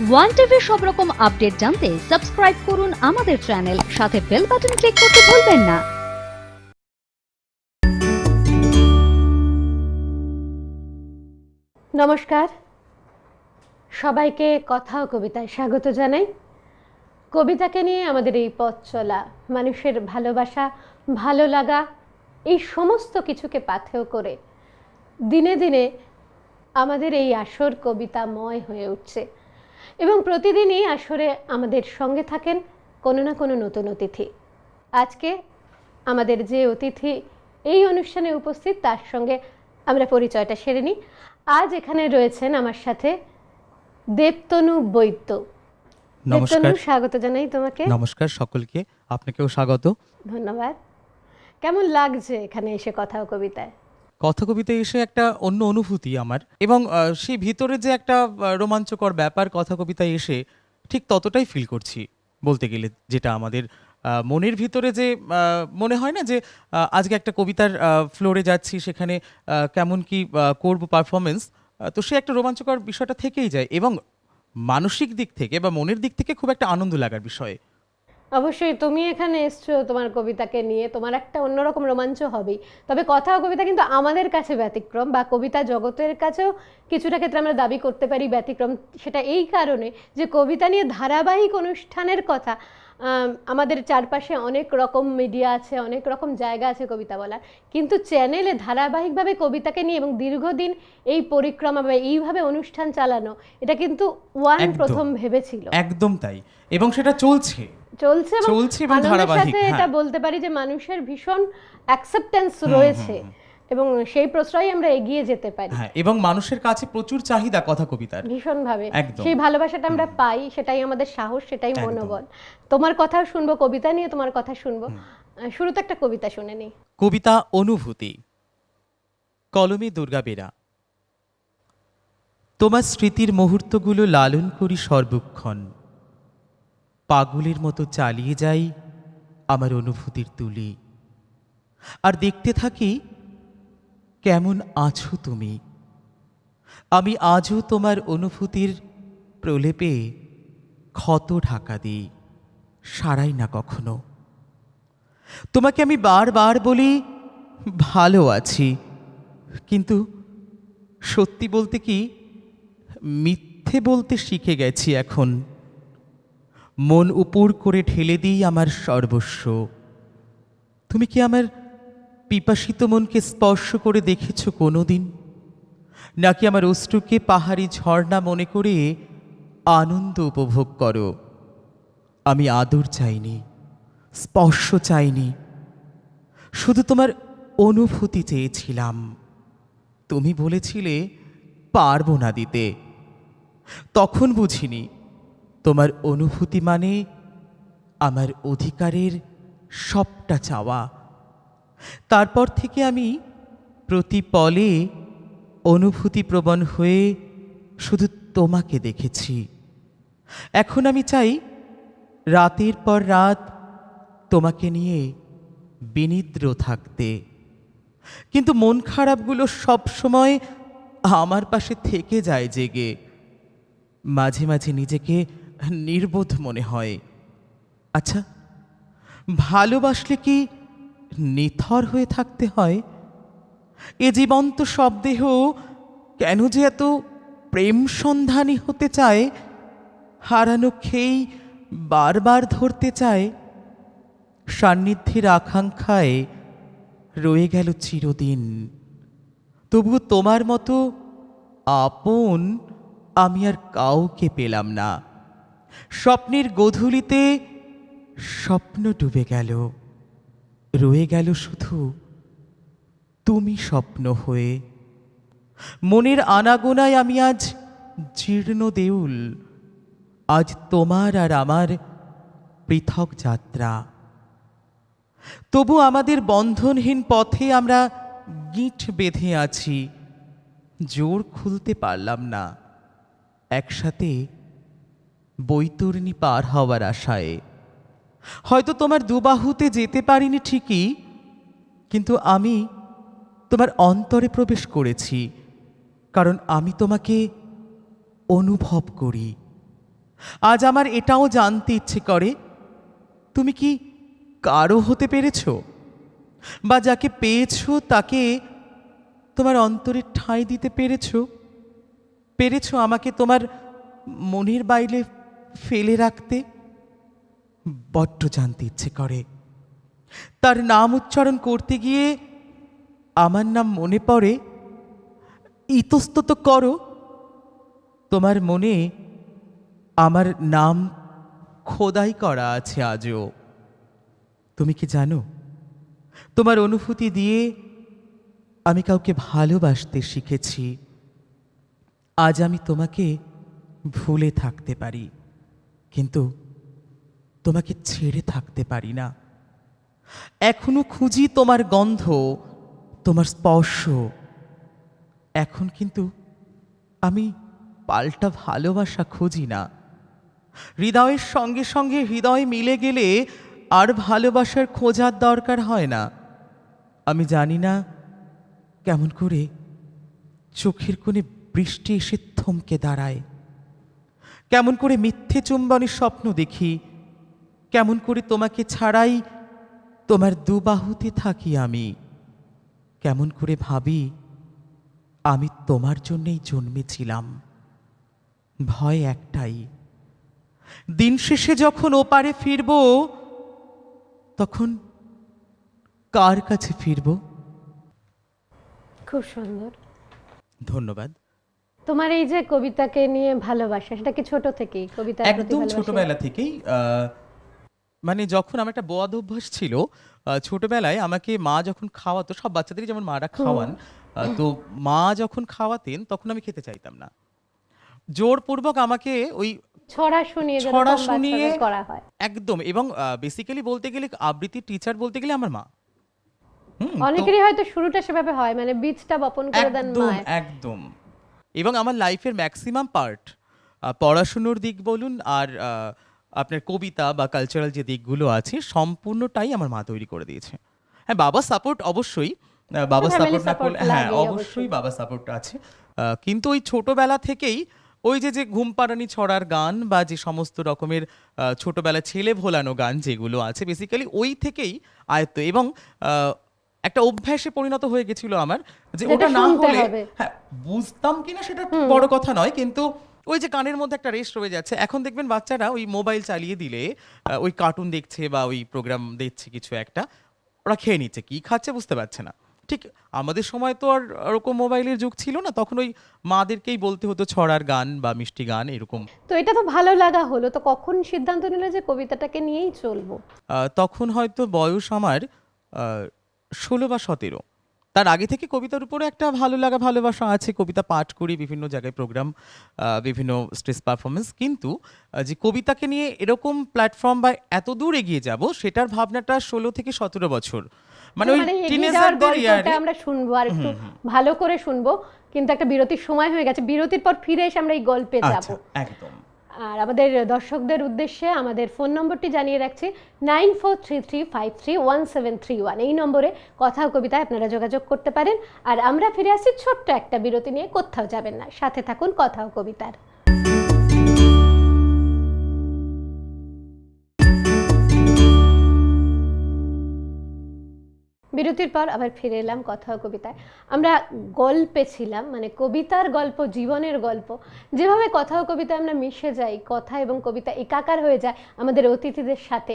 One টিভির সব রকম আপডেট জানতে সাবস্ক্রাইব করুন আমাদের চ্যানেল, সাথে বেল বাটন ক্লিক করতে ভুলবেন না। নমস্কার, সবাইকে কথা ও কবিতায় স্বাগত জানাই। কবিতাকে নিয়ে আমাদের এই পথ চলা, মানুষের ভালোবাসা, ভালো লাগা, এই সমস্ত কিছুকে পাথেয় করে দিনে দিনে আমাদের এই আসর কবিতাময় হয়ে উঠছে এবং প্রতিদিনই আসরে আমাদের সঙ্গে থাকেন কোনো না কোনো নতুন অতিথি। আজকে আমাদের যে অতিথি এই অনুষ্ঠানে উপস্থিত, তার সঙ্গে আমরা পরিচয়টা সেরে নিই। আজ এখানে রয়েছেন আমার সাথে দেবতনু বৈদ্য। নমস্কার, দেবতনু, স্বাগত জানাই তোমাকে। নমস্কার সকলকে, আপনাকেও স্বাগত। ধন্যবাদ। কেমন লাগছে এখানে এসে কথা ও কবিতায়? কথা কবিতায় এসে একটা অন্য অনুভূতি আমার, এবং সেই ভিতরে যে একটা রোমাঞ্চকর ব্যাপার কথা কবিতায় এসে ঠিক ততটাই ফিল করছি বলতে গেলে। যেটা আমাদের মনের ভিতরে যে মনে হয় না যে আজকে একটা কবিতার ফ্লোরে যাচ্ছি, সেখানে কেমন কি করব পারফরমেন্স, তো সে একটা রোমাঞ্চকর বিষয়টা থেকেই যায়, এবং মানসিক দিক থেকে বা মনের দিক থেকে খুব একটা আনন্দ লাগার বিষয়। অবশ্যই তুমি এখানে এসছো তোমার কবিতাকে নিয়ে, তোমার একটা অন্যরকম রোমাঞ্চ হবেই। তবে কথা ও কবিতা কিন্তু আমাদের কাছে ব্যতিক্রম, বা কবিতা জগতের কাছেও কিছুটা ক্ষেত্রে আমরা দাবি করতে পারি ব্যতিক্রম। সেটা এই কারণে যে কবিতা নিয়ে ধারাবাহিক অনুষ্ঠানের কথা, আমাদের চারপাশে অনেক রকম মিডিয়া আছে, অনেক রকম জায়গা আছে কবিতা বলার, কিন্তু চ্যানেলে ধারাবাহিকভাবে কবিতাকে নিয়ে এবং দীর্ঘদিন এই পরিক্রমা বা এইভাবে অনুষ্ঠান চালানো, এটা কিন্তু প্রথম ভেবেছিল। একদম তাই, এবং সেটা চলছে চলছে এবং আনন্দের ধারাবাহিক। সাথে এটা বলতে পারি যে মানুষের ভীষণ অ্যাকসেপ্টেন্স রয়েছে এবং সেই প্রশ্রয়ে আমরা এগিয়ে যেতে পারি। হ্যাঁ, এবং মানুষের কাছে প্রচুর চাহিদা কথা কবিতার, ভীষণভাবে একদম। সেই ভালোবাসাটা আমরা পাই, সেটাই আমাদের সাহস, সেটাই মনোবল। তোমার কথাও শুনবো, কবিতা নিয়ে তোমার কথা শুনবো। শুরুতে একটা কবিতা শুনে নি। কবিতা অনুভূতি। কলমে দুর্গা বেরা। তোমার স্মৃতির মুহূর্তগুলো লালন করি সর্বক্ষণ, পাগলের মতো চালিয়ে যাই আমার অনুভূতির তুলি, আর দেখতে থাকি কেমন আছো তুমি। আমি আজও তোমার অনুভূতির প্রলেপে ক্ষত ঢাকা দিই, সারাই না কখনো। তোমাকে আমি বারবার বলি ভালো আছি, কিন্তু সত্যি বলতে কি মিথ্যে বলতে শিখে গেছি এখন। মন উপর করে ঠেলে দিই আমার সর্বস্ব। তুমি কি আমার পিপাসিত মনকে স্পর্শ করে দেখেছ কোনোদিন, নাকি আমার অশ্রুকে পাহাড়ি ঝর্ণা মনে করে আনন্দ উপভোগ করো? আমি আদর চাইনি, স্পর্শ চাইনি, শুধু তোমার অনুভূতি চেয়েছিলাম। তুমি বলেছিলে পারবো না দিতে, তখন বুঝিনি তোমার অনুভূতি মানে আমার অধিকারের সবটা চাওয়া। তারপর থেকে আমি প্রতি পলে অনুভূতিপ্রবণ হয়ে শুধু তোমাকে দেখেছি। এখন আমি চাই রাতের পর রাত তোমাকে নিয়ে বিনিদ্র থাকতে, কিন্তু মন খারাপগুলো সব সময় আমার পাশে থেকে যায় জেগে। মাঝে মাঝে নিজেকে নির্বোধ মনে হয়। আচ্ছা, ভালোবাসলে কি নিথর হয়ে থাকতে হয়? এ জীবন্ত শবদেহ কেন যে এত প্রেম সন্ধানী হতে চায়, হারানো খেয়েই বারবার ধরতে চায়। সান্নিধ্যের আকাঙ্ক্ষায় রয়ে গেল চিরদিন, তবুও তোমার মতো আপন আমি আর কাউকে পেলাম না। স্বপ্নের গোধূলিতে স্বপ্ন ডুবে গেল, রয়ে গেল শুধু তুমি স্বপ্ন হয়ে। মনের আনাগোনায় আমি আজ জীর্ণ দেউল, আজ তোমার আর আমার পৃথক যাত্রা। তবু আমাদের বন্ধনহীন পথে আমরা গিঁট বেঁধে আছি, জোর খুলতে পারলাম না। একসাথে বৈতরণী পার হওয়ার আশায় হয়তো তোমার দুবাহুতে যেতে পারিনি ঠিকই, কিন্তু আমি তোমার অন্তরে প্রবেশ করেছি, কারণ আমি তোমাকে অনুভব করি। আজ আমার এটাও জানতে ইচ্ছে করে তুমি কি কারো হতে পেরেছো, বা যাকে পেয়েছো তাকে তোমার অন্তরে ঠাঁই দিতে পেরেছো, পেরেছো আমাকে তোমার মনের বাইরে ফেলে রাখতে। বড্ড জানতে ইচ্ছে করে। তার নাম উচ্চারণ করতে গিয়ে আমার নাম মনে পড়ে। ইতস্তত করো, তোমার মনে আমার নাম খোদাই করা আছে আজও। তুমি কি জানো, তোমার অনুভূতি দিয়ে আমি কাউকে ভালোবাসতে শিখেছি। আজ আমি তোমাকে ভুলে থাকতে পারি, কিন্তু তোমাকে ছেড়ে থাকতে পারি না। এখনো খুঁজি তোমার গন্ধ, তোমার স্পর্শ। এখন কিন্তু আমি পাল্টা ভালোবাসা খুঁজি না। হৃদয়ের সঙ্গে সঙ্গে হৃদয় মিলে গেলে আর ভালোবাসার খোঁজার দরকার হয় না। আমি জানি না কেমন করে চোখের কোণে বৃষ্টি এসে থমকে দাঁড়ায়, কেমন করে মিথ্যে চুম্বনের স্বপ্ন দেখি, কেমন করে তোমাকে ছাড়াই তোমার দুবাহুতে থাকি আমি, কেমন করে ভাবি আমি তোমার জন্যেই জন্মেছিলাম। ভয় একটাই, দিন শেষে যখন ওপারে ফিরব তখন কার কাছে ফিরব? খুব সুন্দর। ধন্যবাদ। তোমার এই যে কবিতাকে নিয়ে ভালোবাসা, সেটা কি ছোট থেকেই কবিতার প্রতি একদম ভালোবাসা? ছোটবেলা থেকেই মানে যখন আমার একটা বদ অভ্যাস ছিল, ছোটবেলায় আমাকে মা যখন খাওয়াতো, সব বাচ্চাদেরই যেমন মারা খাওয়ান, তো মা যখন খাওয়াতেন তখন আমি খেতে চাইতাম না। জোরপূর্বক আমাকে ওই ছড়া শুনিয়ে যেন ছড়া কম শুনিয়ে বাচ্চাদের করা হয়। একদম, এবং বেসিক্যালি বলতে গেলে আবৃত্তির টিচার বলতে গেলে আমার মা। তো অনেকেরই হয়তো শুরুটা সেভাবে হয়, মানে বীজটা বপন করে দেন একদম মায়। একদম। এবং আমার লাইফের ম্যাক্সিমাম পার্ট, পড়াশুনোর দিক বলুন আর আপনার কবিতা বা কালচারাল যে দিকগুলো আছে, সম্পূর্ণটাই আমার মা তৈরি করে দিয়েছে। হ্যাঁ, বাবা সাপোর্ট অবশ্যই, বাবা family সাপোর্ট না support করলে, হ্যাঁ লাগেই অবশ্যই অবশ্যই। বাবা সাপোর্ট আছে। কিন্তু ওই ছোটবেলা থেকেই ওই যে যে ঘুম পাড়ানি ছড়ার গান বা যে সমস্ত রকমের ছোটবেলা ছেলে ভোলানো গান যেগুলো আছে, বেসিক্যালি ওই থেকেই আয়ত্ত, এবং একটা অভ্যাসে পরিণত হয়ে গেছিল আমার, যে যেটা ওটা না শুনতে হলে, হবে। হ্যাঁ বুঝতাম কিনা সেটা বড় কথা নয়, কিন্তু ওই যে কানের মধ্যে একটা রেস্ট রয়ে যাচ্ছে। এখন দেখবেন বাচ্চারা ওই মোবাইল চালিয়ে দিলে ওই কার্টুন দেখছে বা ওই প্রোগ্রাম দেখছে কিছু একটা, ওরা খেয়ে নিচ্ছে, কি খাচ্ছে বুঝতে পারছে না। ঠিক আমাদের সময় তো আর ওরকম মোবাইলের যুগ ছিল না, তখন ওই মাদেরকেই বলতে হতো ছড়ার গান বা মিষ্টি গান এরকম। তো এটা তো ভালো লাগা হলো, তো কখন সিদ্ধান্ত নিলে যে কবিতাটাকে নিয়েই চলবো? তখন হয়তো বয়স আমার 16 বা 17। তার আগে থেকে কবিতার উপরে একটা ভালো লাগা ভালোবাসা আছে, কবিতা পাঠ করি, বিভিন্ন জায়গায় প্রোগ্রাম, বিভিন্ন স্টেজ পারফরমেন্স, কিন্তু যে কবিতাকে নিয়ে এরকম প্ল্যাটফর্ম বা এত দূর এগিয়ে যাব, সেটার ভাবনাটা 16 থেকে 17 বছর, মানে ওই মানে এগিয়ে যাওয়ার টিনেজারদের গল্পটা ইয়ারে। আমরা শুনবো আর একটু ভালো করে শুনবো, কিন্তু একটা বিরতির সময় হয়ে গেছে, বিরতির পর ফিরে এসে আমরা এই গল্পে যাব। আচ্ছা, একদম। আর আমাদের দর্শকদের উদ্দেশ্যে আমাদের ফোন নম্বরটি জানিয়ে রাখছি, 9433531731। এই নম্বরে কথা ও কবিতায় আপনারা যোগাযোগ করতে পারেন। আর আমরা ফিরে আসছি ছোট্ট একটা বিরতি নিয়ে, কোথাও যাবেন না, সাথে থাকুন কথা ও কবিতার। বিরতির পর আবার ফিরে এলাম কথা ও কবিতায়। আমরা গল্পে ছিলাম, মানে কবিতার গল্প, জীবনের গল্প। যেভাবে কথা ও কবিতায় আমরা মিশে যাই, কথা এবং কবিতা একাকার হয়ে যায় আমাদের অতিথিদের সাথে,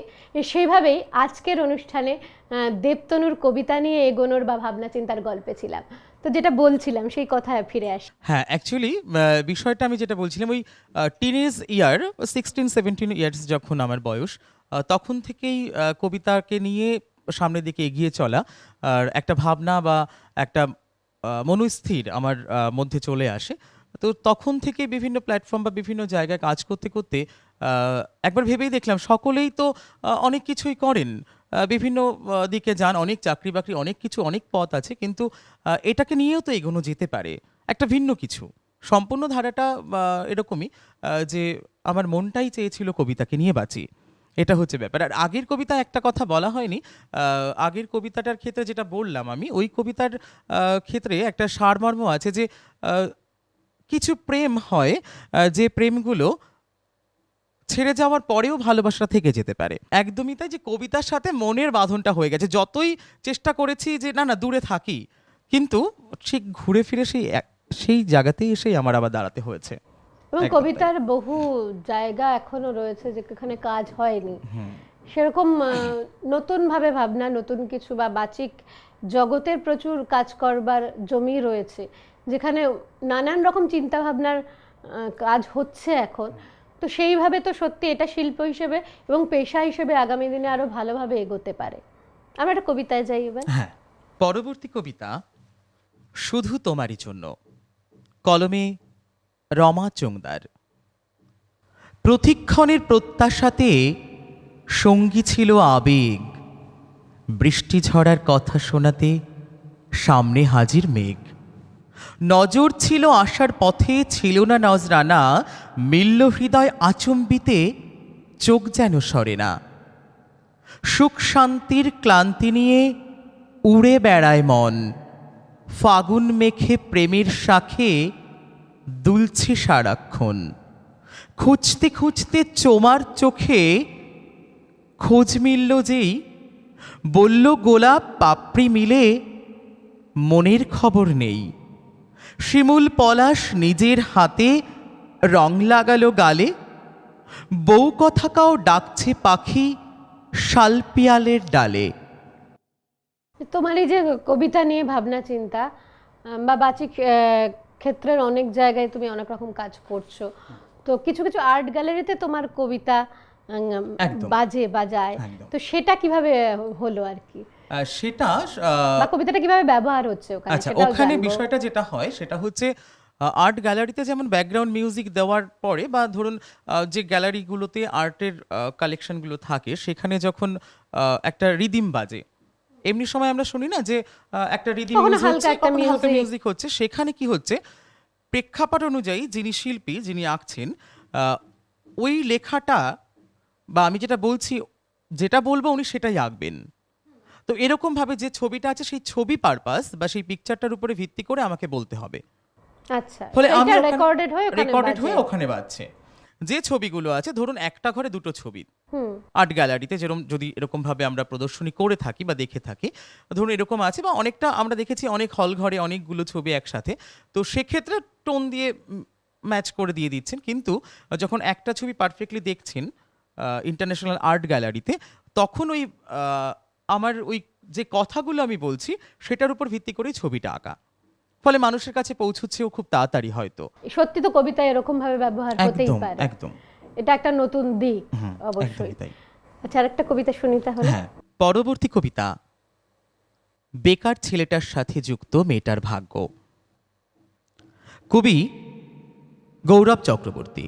সেইভাবেই আজকের অনুষ্ঠানে দেবতনুর কবিতা নিয়ে এগোনোর বা ভাবনা চিন্তার গল্পে ছিলাম। তো যেটা বলছিলাম সেই কথায় ফিরে আসি। হ্যাঁ, অ্যাকচুয়ালি বিষয়টা আমি যেটা বলছিলাম, ওই টিনেজ ইয়ার 16-17 ইয়ার্স যখন আমার বয়স, তখন থেকেই কবিতাকে নিয়ে সামনের দিকে এগিয়ে চলা আর একটা ভাবনা বা একটা মনস্থির আমার মধ্যে চলে আসে। তো তখন থেকে বিভিন্ন প্ল্যাটফর্ম বা বিভিন্ন জায়গায় কাজ করতে করতে একবার ভেবেই দেখলাম সকলেই তো অনেক কিছুই করেন, বিভিন্ন দিকে যান, অনেক চাকরি বাকরি, অনেক কিছু, অনেক পথ আছে, কিন্তু এটাকে নিয়েও তো এগোনো যেতে পারে, একটা ভিন্ন কিছু। সম্পূর্ণ ধারাটা এরকমই, যে আমার মনটাই চেয়েছিল কবিতাকে নিয়ে বাঁচি, এটা হচ্ছে ব্যাপার। আর আগের কবিতা একটা কথা বলা হয়নি, আগের কবিতাটার ক্ষেত্রে যেটা বললাম আমি, ওই কবিতার ক্ষেত্রে একটা সারমর্ম আছে, যে কিছু প্রেম হয়, যে প্রেমগুলো ছেড়ে যাওয়ার পরেও ভালোবাসা থেকে যেতে পারে। একদমই তাই, যে কবিতার সাথে মনের বাঁধনটা হয়ে গেছে। যতই চেষ্টা করেছি যে না দূরে থাকি, কিন্তু ঠিক ঘুরে ফিরে সেই জায়গাতেই এসেই আমার আবার দাঁড়াতে হয়েছে। এবং একদম তাই। কবিতার বহু জায়গা এখনো রয়েছে যেখানে কাজ হয়নি, সেরকম নতুন ভাবে ভাবনা, নতুন কিছু বা বাচিক জগতের প্রচুর কাজ করবার জমি রয়েছে, যেখানে নানান রকম চিন্তা ভাবনার কাজ হচ্ছে এখন। তো সেইভাবে তো সত্যি এটা শিল্প হিসেবে এবং পেশা হিসেবে আগামী দিনে আরো ভালোভাবে এগোতে পারে। আমরা একটা কবিতায় যাই এবার। হ্যাঁ, পরবর্তী কবিতা শুধু তোমারই জন্য, কলমে রমা চোংদার। প্রতিক্ষণের প্রত্যাশাতে সঙ্গী ছিল আবেগ, বৃষ্টি ঝরার কথা শোনাতে সামনে হাজির মেঘ। নজর ছিল আসার পথে, ছিল না নজরানা, মিলল হৃদয় আচম্বিতে, চোখ যেন সরে না। সুখ শান্তির ক্লান্তি নিয়ে উড়ে বেড়ায় মন, ফাগুন মেখে প্রেমের শাখে দুলছে সারাক্ষণ। খুঁজতে খুঁজতে চোমার চোখে খোঁজ মিলল যেই, বলল গোলাপ পাপড়ি মিলে মনের খবর নেই। শিমুল পলাশ নিজের হাতে রং লাগালো গালে, বউ কথাকাও ডাকছে পাখি শালপিয়ালের ডালে। তোমার এই যে কবিতা নিয়ে ভাবনা চিন্তা বা বাচিক ক্ষেত্রের অনেক জায়গায় তুমি অনেক রকম কাজ করছো, তো কিছু কিছু আর্ট গ্যালারিতে তোমার কবিতা একদম। বাজায়, একদম। তো সেটা কিভাবে হলো আর কি, সেটা বা কবিতাটা কিভাবে ব্যবহার হচ্ছে ওখানে, আচ্ছা, সেটাও ওখানে জানবো। বিষয়টা যেটা হয় সেটা হচ্ছে আর্ট গ্যালারিতে যেমন ব্যাকগ্রাউন্ড মিউজিক দেওয়ার পরে, বা ধরুন যে গ্যালারিগুলোতে আর্টের কালেকশনগুলো থাকে সেখানে যখন একটা রিদিম বাজে, এমনি সময় আমরা শুনি না যে একটা রিদিম কখনো ইউজ হালকা হচ্ছে, একটা কখনো হালকা music। মিউজিক হচ্ছে। সেখানে কি হচ্ছে, প্রেক্ষাপট অনুযায়ী যিনি শিল্পী, যিনি আঁকছেন, ওই লেখাটা বা আমি যেটা বলছি, যেটা বলবো উনি সেটাই আঁকবেন। তো এরকম ভাবে যে ছবিটা আছে সেই ছবি পারপাস বা সেই পিকচারটার উপরে ভিত্তি করে আমাকে বলতে হবে। আচ্ছা, ফলে আমি সেটা রেকর্ডেড হয়ে ওখানে রেকর্ডেড হয়ে বাজে। ওখানে বাজছে। যে ছবিগুলো আছে, ধরুন একটা ঘরে দুটো ছবি, হুম, আর্ট গ্যালারিতে যেরকম যদি এরকম ভাবে আমরা প্রদর্শনী করে থাকি বা দেখে থাকি, ধরুন এরকম আছে, বা অনেকটা আমরা দেখেছি অনেক হল ঘরে অনেকগুলো ছবি একসাথে, তো সেক্ষেত্রে টোন দিয়ে ম্যাচ করে দিয়ে দিচ্ছেন। কিন্তু যখন একটা ছবি পারফেক্টলি দেখছেন ইন্টারন্যাশনাল আর্ট গ্যালারিতে, তখন ওই আমার ওই যে কথাগুলো আমি বলছি সেটার উপর ভিত্তি করেই ছবিটা আঁকা, ফলে মানুষের কাছে পৌঁছচ্ছেও খুব তাড়াতাড়ি হয়তো। সত্যি তো কবিতা এরকম ভাবে ব্যবহার হতেই একদম পারে, একদম। এটা একটা নতুন দিক অবশ্যই। একদমই তাই। আচ্ছা, আরেকটা কবিতা শুনি তাহলে। হ্যাঁ, পরবর্তী কবিতা বেকার ছেলেটার সাথে যুক্ত মেয়েটার ভাগ্য, কবি গৌরব চক্রবর্তী।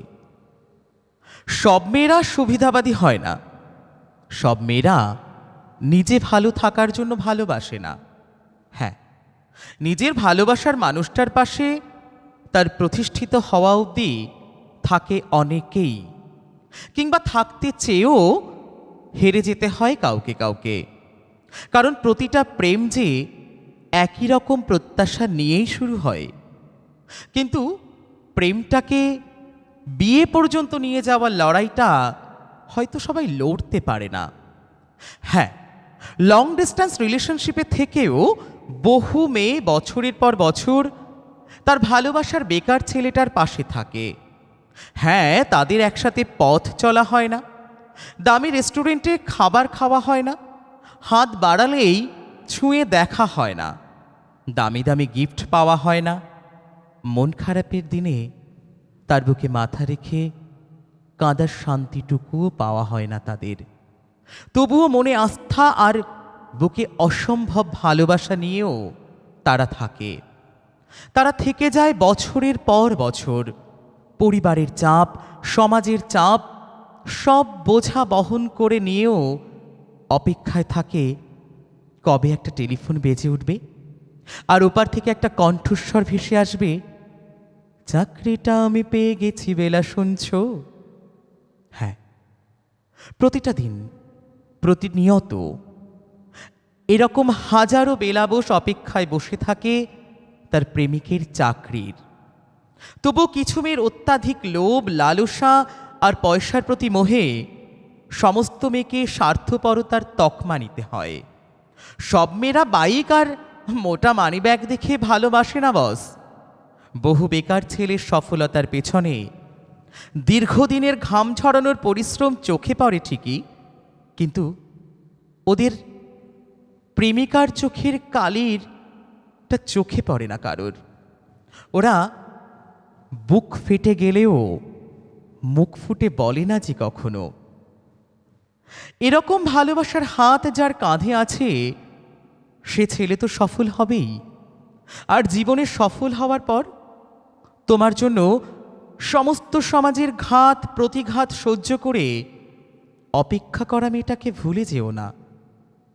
সব মেয়েরা সুবিধাবাদী হয় না, সব মেয়েরা নিজে ভালো থাকার জন্য ভালোবাসে না। হ্যাঁ, নিজের ভালোবাসার মানুষটার পাশে তার প্রতিষ্ঠিত হওয়া অবধি থাকে অনেকেই, কিংবা থাকতে চেয়েও হেরে যেতে হয় কাউকে কাউকে। কারণ প্রতিটা প্রেম যে একই রকম প্রত্যাশা নিয়েই শুরু হয়, কিন্তু প্রেমটাকে বিয়ে পর্যন্ত নিয়ে যাওয়ার লড়াইটা হয়তো সবাই লড়তে পারে না। হ্যাঁ, লং ডিস্টেন্স রিলেশনশিপে থেকেও বহু মেয়ে বছরের পর বছর তার ভালোবাসার বেকার ছেলেটার পাশে থাকে। হ্যাঁ, তাদের একসাথে পথ চলা হয় না, দামি রেস্টুরেন্টে খাবার খাওয়া হয় না, হাত বাড়ালেই ছুঁয়ে দেখা হয় না, দামি দামি গিফট পাওয়া হয় না, মন খারাপের দিনে তার বুকে মাথা রেখে কাঁদার শান্তিটুকুও পাওয়া হয় না তাদের। তবুও মনে আস্থা আর বুকে অসম্ভব ভালোবাসা নিয়েও তারা থাকে। তারা থেকে যায় বছরের পর বছর, পরিবারের চাপ, সমাজের চাপ, সব বোঝা বহন করে নিয়েও অপেক্ষায় থাকে কবে একটা টেলিফোন বেজে উঠবে আর ওপার থেকে একটা কণ্ঠস্বর ভেসে আসবে, চাকরিটা আমি পেয়ে গেছি বেলা শুনছো। হ্যাঁ, প্রতিটা দিন, প্রতিনিয়ত এরকম হাজারো বেলাবোস অপেক্ষায় বসে থাকে তার প্রেমিকের চাকরির। তবু কিছু মেয়ের অত্যাধিক লোভ, লালসা আর পয়সার প্রতি মোহে সমস্ত মেয়েকে স্বার্থপরতার তকমা নিতে হয়। সব মেয়েরা বাইক আর মোটা মানিব্যাগ দেখে ভালোবাসে না বস। বহু বেকার ছেলের সফলতার পেছনে দীর্ঘদিনের ঘাম ঝরানোর পরিশ্রম চোখে পড়ে ঠিকই, কিন্তু ওদের প্রেমিকার চোখের কালিরটা চোখে পড়ে না কারোর। ওরা বুক ফেটে গেলেও মুখ ফুটে বলে না যে কখনো। এরকম ভালোবাসার হাত যার কাঁধে আছে সে ছেলে তো সফল হবেই। আর জীবনে সফল হওয়ার পর তোমার জন্য সমস্ত সমাজের ঘাত প্রতিঘাত সহ্য করে অপেক্ষা করা মেয়েটাকে ভুলে যেও না।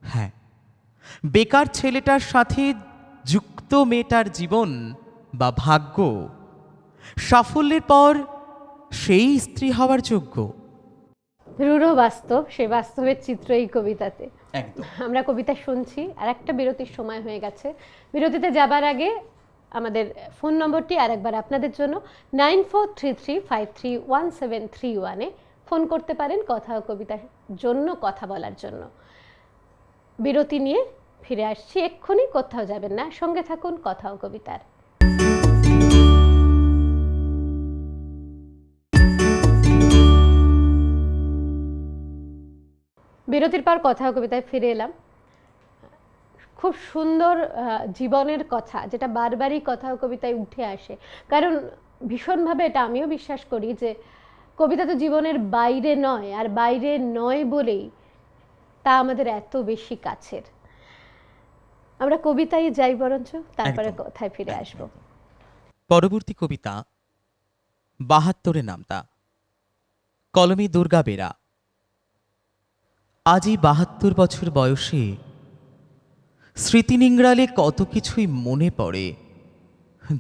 হ্যাঁ, বেকার ছেলেটার সাথে যুক্ত মেয়েটার জীবন বা ভাগ্য সাফল্যের পর সেই স্ত্রী হওয়ার যোগ্য। রূঢ় বাস্তব, সে বাস্তবের চিত্র এই কবিতাতে। একদম। আমরা কবিতা শুনছি, আর একটা বিরতির সময় হয়ে গেছে। বিরতিতে যাবার আগে আমাদের ফোন নম্বরটি আরেকবার আপনাদের জন্য 9433531731-এ ফোন করতে পারেন কথা ও কবিতার জন্য, কথা বলার জন্য। বিরতি নিয়ে ফিরে আসছি এক্ষুনি, কোথাও যাবেন না, সঙ্গে থাকুন কথা ও কবিতার। বিরতির পর কথা ও কবিতায় ফিরে এলাম। খুব সুন্দর জীবনের কথা, যেটা বারবারই কথা ও কবিতায় উঠে আসে। কারণ ভীষণভাবে এটা আমিও বিশ্বাস করি যে কবিতা তো জীবনের বাইরে নয়, আর বাইরে নয় বলেই তা আমাদের এত বেশি কাছের। আমরা কবিতায় যাই বরঞ্চ, তারপরে একদম। কথায় ফিরে আসব। পরবর্তী কবিতা ৭২ নামতা, কলমে দুর্গা বেরা। আজই ৭২ বছর বয়সে স্মৃতি নিংড়ালে কত কিছুই মনে পড়ে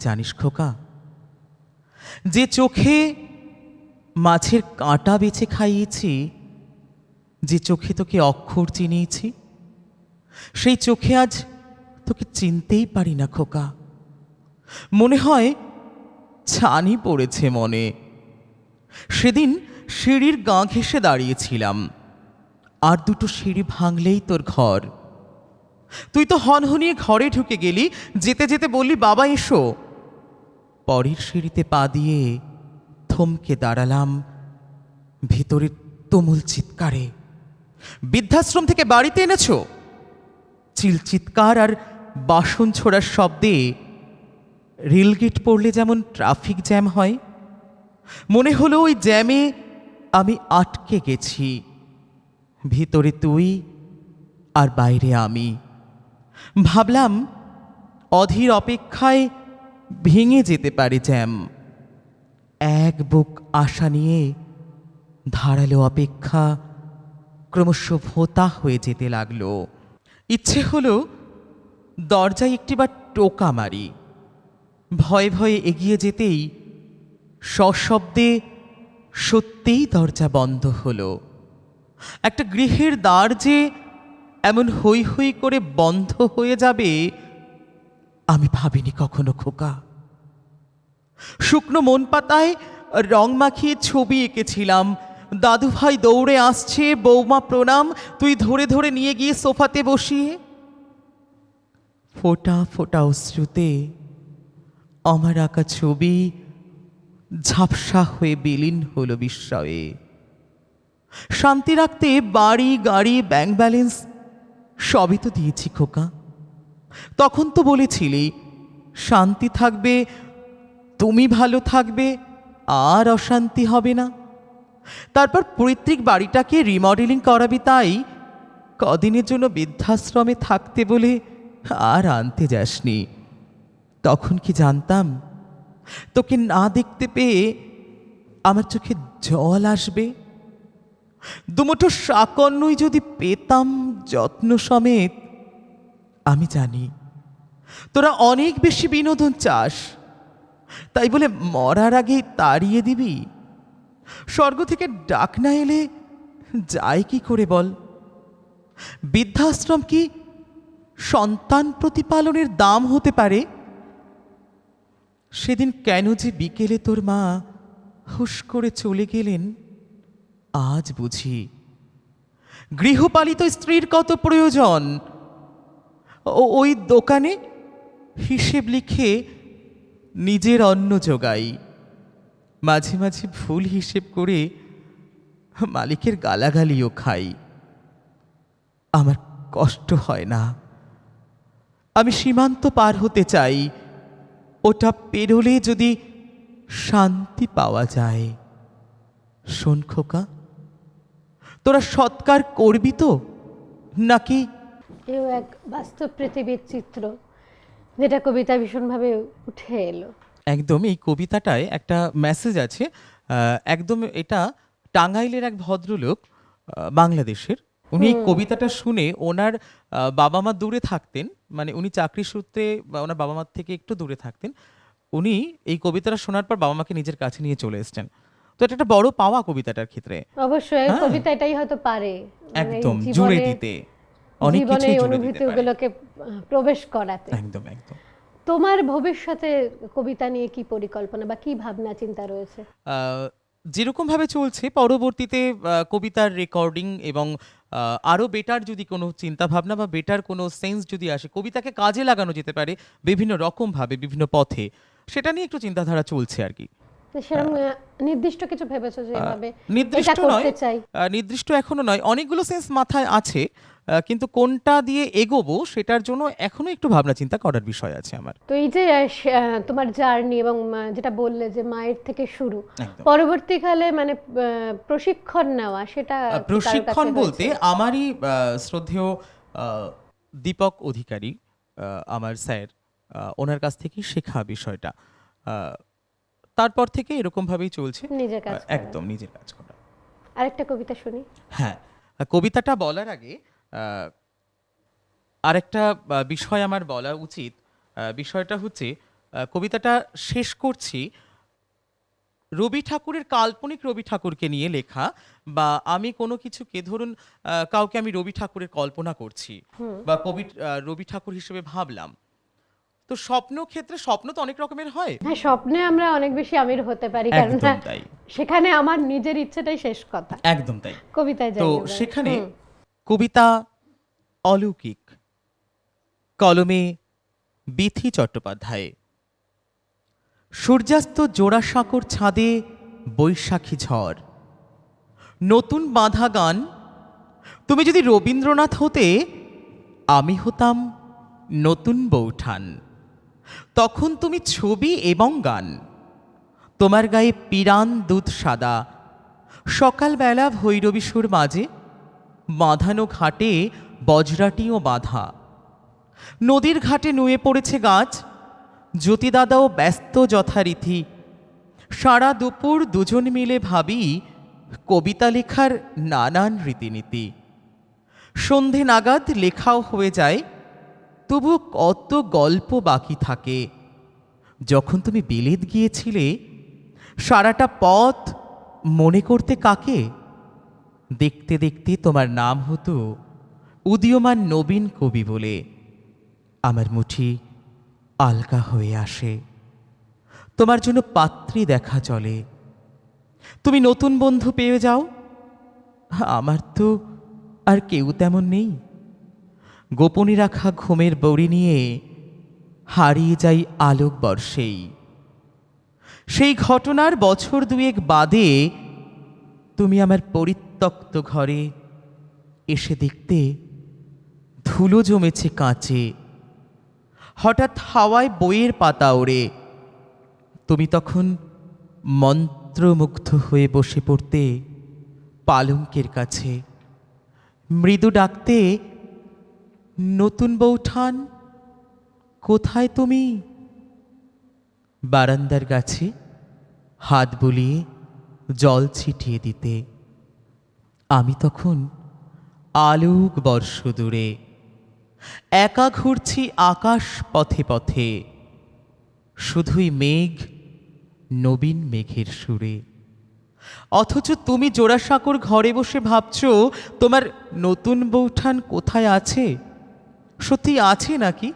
জানিস খোকা। যে চোখে মাছের কাঁটা বেছে খাইয়েছি, যে চোখে তোকে অক্ষর চিনিয়েছি, সেই চোখে আজ তোকে চিনতেই পারি না খোকা। মনে হয় ছানি পড়েছে মনে। সেদিন সিঁড়ির গা ঘেঁষে দাঁড়িয়েছিলাম, আর দুটো সিঁড়ি ভাঙলেই তোর ঘর। তুই তো হনহনিয়ে ঘরে ঢুকে গেলি, যেতে যেতে বললি বাবা এসো। পরের সিঁড়িতে পা দিয়ে থমকে দাঁড়ালাম ভিতরে তুমুল চিৎকারে। বৃদ্ধাশ্রম থেকে বাড়িতে এনেছো? চিৎকার আর বাসন ছোড়ার শব্দে রেলগেট পড়লে যেমন ট্রাফিক জ্যাম হয়, মনে হলো ওই জ্যামে আমি আটকে গেছি। ভিতরে তুই আর বাইরে আমি। ভাবলাম অধীর অপেক্ষায় ভেঙে যেতে পারে জ্যাম। এক বুক আশা নিয়ে ধারালো অপেক্ষা ক্রমশ ভোঁতা হয়ে যেতে লাগলো। ইচ্ছে হলো দরজায় একটিবার টোকা মারি। ভয়ে ভয়ে এগিয়ে যেতেই সশব্দে সত্যিই দরজা বন্ধ হলো। একটা গৃহের দ্বার যে এমন হৈ হৈ করে বন্ধ হয়ে যাবে আমি ভাবিনি কখনো খোকা। শুকনো মন পাতায় রং মাখিয়ে ছবি এঁকেছিলাম। দাদু ভাই দৌড়ে আসছে, বৌমা প্রণাম, তুই ধরে ধরে নিয়ে গিয়ে সোফাতে বসিয়ে। ফোঁটা ফোঁটা অশ্রুতে আমার আঁকা ছবি ঝাপসা হয়ে বিলীন হলো বিস্ময়ে। শান্তি রাখতে বাড়ি গাড়ি ব্যাংক ব্যালেন্স সবই তো দিয়েছি খোকা। তখন তো বলেছিলি শান্তি থাকবে, তুমি ভালো থাকবে, আর অশান্তি হবে না। তারপর পৈতৃক বাড়িটাকে রিমডেলিং করাবি, তাই কদিনের জন্য বৃদ্ধাশ্রমে থাকতে বলে আর আনতে যাসনি। তখন কি জানতাম তোকে না দেখতে পেয়ে আমার চোখে জল আসবে। দুমুঠো শাকন্নই যদি পেতাম যত্ন সমেত। আমি জানি তোরা অনেক বেশি বিনোদন চাস, তাই বলে মরার আগে তাড়িয়ে দিবি? স্বর্গ থেকে ডাক না এলে যায় কি করে বল? বৃদ্ধাশ্রম কি সন্তান প্রতিপালনের দাম হতে পারে? সেদিন কেন যে বিকেলে তোর মা হুশ করে চলে গেলেন আজ বুঝি গৃহপালিত স্ত্রীর কত প্রয়োজন। ওই দোকানে হিসেব লিখে নিজের অন্ন জোগাই, মাঝে মাঝে ভুল হিসেব করে মালিকের গালাগালিও খাই। আমার কষ্ট হয় না, আমি সীমান্ত পার হতে চাই, ওটা পেরোলে যদি শান্তি পাওয়া যায়। শোন খোকা, তোরা সৎকার করবি তো নাকি? এও এক বাস্তব পৃথিবীর চিত্র, যেটা কবিতা ভীষণভাবে উঠে এলো। একদম এই কবিতাটায় একটা মেসেজ আছে। একদম এটা টাঙ্গাইলের এক ভদ্রলোক, বাংলাদেশের, উনি এই কবিতাটা শুনে ওনার বাবা মা দূরে থাকতেন, মানে উনি চাকরি সূত্রে বা ওনার বাবা মার থেকে একটু দূরে থাকতেন। উনি এই কবিতাটা শোনার পর বাবা মাকে নিজের কাছে নিয়ে চলে এসেছেন। তো এটা একটা বড় পাওয়া কবিতাটার ক্ষেত্রে। অবশ্যই হ্যাঁ। কবিতা এটাই হয়তো পারে, মানে একদম জীবনে- জুড়ে দিতে, অনেক জীবনে কিছুই জুড়ে দিতে পারে। অনুভূতিগুলোকে প্রবেশ করাতে। একদম একদম। তোমার ভবিষ্যতে কবিতা নিয়ে কি পরিকল্পনা বা কি ভাবনা চিন্তা রয়েছে? যেরকম ভাবে চলছে, পরবর্তীতে কবিতার রেকর্ডিং এবং আরো বেটার যদি কোনো চিন্তা ভাবনা বা বেটার কোনো সেন্স যদি আসে, কবিতাকে কাজে লাগানো যেতে পারে বিভিন্ন রকম ভাবে, বিভিন্ন পথে, সেটা নিয়ে একটু চিন্তাধারা চলছে আর কি। তো সেরকম নির্দিষ্ট কিছু ভেবেছো যে এভাবে নির্দিষ্ট এটা করতে নয়, চাই? নির্দিষ্ট এখনো নয়, অনেকগুলো সেন্স মাথায় আছে, কিন্তু কোনটা দিয়ে এগোবো সেটার জন্য এখনো একটু ভাবনা চিন্তা করার বিষয় আছে আমার। তো এই যে তোমার জার্নি এবং যেটা বললে যে মায়ের থেকে শুরু, একদম। পরবর্তীকালে মানে প্রশিক্ষণ নেওয়া, সেটা কি কারোর প্রশিক্ষণ কাছে বলতে হয়েছে? আমারই শ্রদ্ধেয় দীপক অধিকারী, আমার স্যার, ওনার কাছ থেকেই শেখা বিষয়টা। তারপর থেকে এরকম ভাবেই চলছে। নিজের কাজ করা। একদম নিজের কাজ করা। আরেকটা কবিতা শুনি। হ্যাঁ, কবিতাটা বলার আগে আরেকটা বিষয় আমার বলা উচিত। বিষয়টা হচ্ছে, কবিতাটা শেষ করছি রবি ঠাকুরের, কাল্পনিক রবি ঠাকুরকে নিয়ে লেখা, বা আমি কোনো কিছুকে ধরুন কাউকে আমি রবি ঠাকুরের কল্পনা করছি বা কবি রবি ঠাকুর হিসেবে ভাবলাম। তো স্বপ্ন ক্ষেত্রে স্বপ্ন তো অনেক রকমের হয়। হ্যাঁ, স্বপ্নে আমরা অনেক বেশি আমির হতে পারি, কারণ একদম তাই, সেখানে আমার নিজের ইচ্ছেটাই শেষ কথা। একদম তাই। কবিতায় তো যাই এবার। সেখানে কবিতা অলৌকিক, কলমে বিথি চট্টোপাধ্যায়। সূর্যাস্ত জোড়াসাঁকোর ছাদে বৈশাখী ঝড়, নতুন বাঁধা গান। তুমি যদি রবীন্দ্রনাথ হতে, আমি হতাম নতুন বৌঠান। তখন তুমি ছবি এবং গান, তোমার গায়ে পিরান দুধ সাদা। সকালবেলা ভৈরবী সুর মাঝে বাঁধানো ঘাটে বজরাটিও বাঁধা। নদীর ঘাটে নুয়ে পড়েছে গাছ, জ্যোতিদাদাও ব্যস্ত যথারীতি। সারা দুপুর দুজন মিলে ভাবি কবিতা লেখার নানান রীতিনীতি। সন্ধে নাগাদ লেখাও হয়ে যায়, তবু কত গল্প বাকি থাকে। যখন তুমি বিলেত গিয়েছিলে, সারাটা পথ মনে করতে কাকে? দেখতে দেখতে তোমার নাম হতো উদীয়মান নবীন কবি বলে। আমার মুঠি আলগা হয়ে আসে, তোমার জন্য পাত্রী দেখা চলে। তুমি নতুন বন্ধু পেয়ে যাও, আমার তো আর কেউ তেমন নেই। গোপনে রাখা ঘুমের বড়ি নিয়ে হারিয়ে যাই আলোক বর্ষেই। সেই ঘটনার বছর দুয়েক বাদে তুমি আমার পরিত্যক্ত ঘরে এসে দেখতে ধুলো জমেছে কাঁচে। হঠাৎ হাওয়ায় বইয়ের পাতা ওড়ে, তুমি তখন মন্ত্রমুগ্ধ হয়ে বসে পড়তে পালঙ্কের কাছে। মৃদু ডাকতে, নতুন বৌঠান কোথায় তুমি? বারান্দার গাছে হাত বুলিয়ে জল ছিটিয়ে দিতে। আমি তখন আলোক বর্ষ দূরে একা ঘুরছি আকাশ পথে পথে, শুধুই মেঘ নবীন মেঘের সুরে। অথচ তুমি জোড়াসাঁকোর ঘরে বসে ভাবছো তোমার নতুন বৌঠান কোথায় আছে। সত্যি আছে নাকি?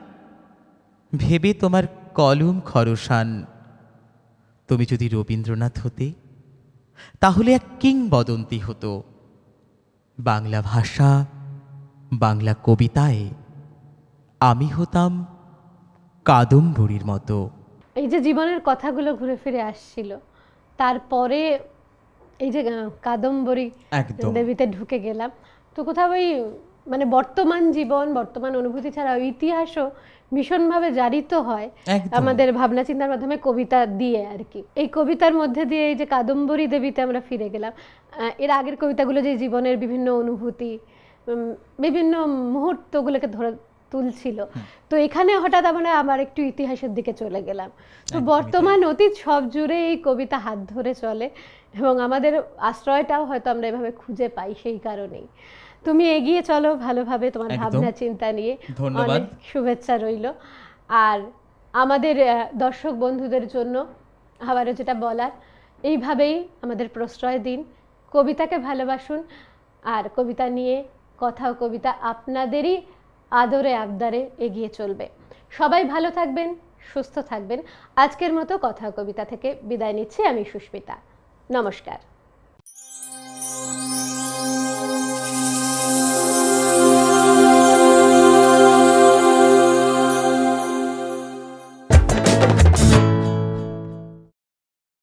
ভেবে তোমার কলম খরসান। তুমি যদি রবীন্দ্রনাথ হতে, তাহলে এক কিংবদন্তি হতো। বাংলা ভাষা, বাংলা কবিতায় আমি হতাম কাদম্বরীর মতো। এই যে জীবনের কথাগুলো ঘুরে ফিরে আসছিল, তারপরে এই যে কাদম্বরী একদম। দেবীতে ঢুকে গেলাম, তো কোথাও ওই মানে বর্তমান জীবন, বর্তমান অনুভূতি ছাড়া ইতিহাসও ভীষণভাবে জারিত হয় একদম। আমাদের ভাবনা চিন্তার মাধ্যমে, কবিতা দিয়ে আর কি। এই কবিতার মধ্যে দিয়ে এই যে কাদম্বরী দেবীতে আমরা ফিরে গেলাম। এর আগের কবিতাগুলো যে জীবনের বিভিন্ন অনুভূতি, বিভিন্ন মুহূর্তগুলোকে ধরে তুলছিল, তো এখানে হঠাৎ আমরা আবার একটু ইতিহাসের দিকে চলে গেলাম। তো একদমই বর্তমান অতীত সব জুড়ে এই কবিতা হাত ধরে চলে, এবং আমাদের আশ্রয়টাও হয়তো আমরা এভাবে খুঁজে পাই সেই কারণেই। তুমি এগিয়ে চলো ভালোভাবে তোমার একদম। ভাবনা চিন্তা নিয়ে। ধন্যবাদ। অনেক শুভেচ্ছা রইল। আর আমাদের দর্শক বন্ধুদের জন্য আবারও যেটা বলার, এইভাবেই আমাদের প্রশ্রয় দিন, কবিতাকে ভালোবাসুন, আর কবিতা নিয়ে কথা ও কবিতা আপনাদেরই আদরে আবদারে এগিয়ে চলবে। সবাই ভালো থাকবেন, সুস্থ থাকবেন। আজকের মতো কথা ও কবিতা থেকে বিদায় নিচ্ছি আমি সুস্মিতা। নমস্কার।